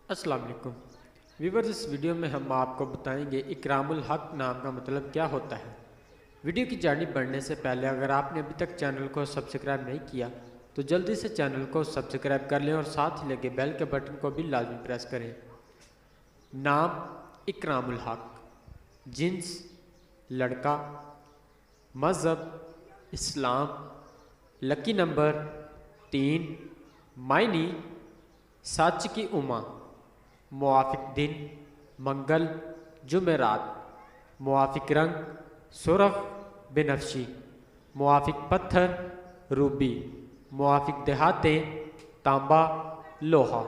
السلام علیکم ویورز، اس ویڈیو میں ہم آپ کو بتائیں گے اکرام الحق نام کا مطلب کیا ہوتا ہے۔ ویڈیو کی جانب بڑھنے سے پہلے اگر آپ نے ابھی تک چینل کو سبسکرائب نہیں کیا تو جلدی سے چینل کو سبسکرائب کر لیں اور ساتھ ہی لگے بیل کے بٹن کو بھی لازمی پریس کریں۔ نام اکرام الحق، جنس لڑکا، مذہب اسلام، لکی نمبر 3، معنی سچ کی اماں، موافق دن منگل جمعرات، موافق رنگ سرخ بنفشی، موافق پتھر روبی، موافق دہاتیں تانبا لوہا۔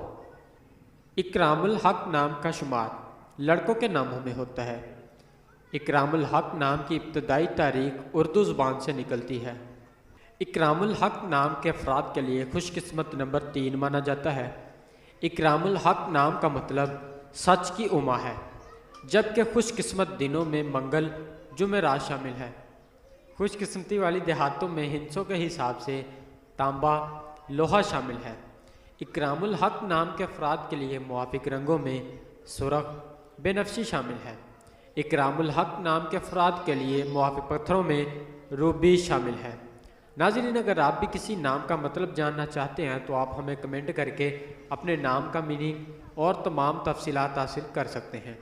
اکرام الحق نام کا شمار لڑکوں کے ناموں میں ہوتا ہے۔ اکرام الحق نام کی ابتدائی تاریخ اردو زبان سے نکلتی ہے۔ اکرام الحق نام کے افراد کے لیے خوش قسمت نمبر 3 مانا جاتا ہے۔ اکرام الحق نام کا مطلب سچ کی اماں ہے، جبکہ خوش قسمت دنوں میں منگل جمعرات شامل ہے۔ خوش قسمتی والی دیہاتوں میں ہندسوں کے حساب سے تانبا لوہا شامل ہے۔ اکرام الحق نام کے افراد کے لیے موافق رنگوں میں سرخ بنفشی شامل ہے۔ اکرام الحق نام کے افراد کے لیے موافق پتھروں میں روبی شامل ہے۔ ناظرین، اگر آپ بھی کسی نام کا مطلب جاننا چاہتے ہیں تو آپ ہمیں کمنٹ کر کے اپنے نام کا میننگ اور تمام تفصیلات حاصل کر سکتے ہیں۔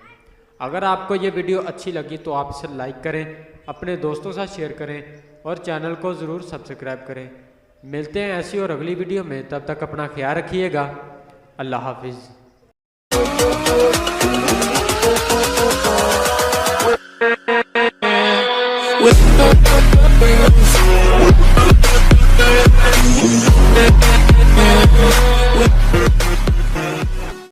اگر آپ کو یہ ویڈیو اچھی لگی تو آپ اسے لائک کریں، اپنے دوستوں سے شیئر کریں اور چینل کو ضرور سبسکرائب کریں۔ ملتے ہیں ایسی اور اگلی ویڈیو میں، تب تک اپنا خیال رکھیے گا۔ اللہ حافظ۔ We'll be right back.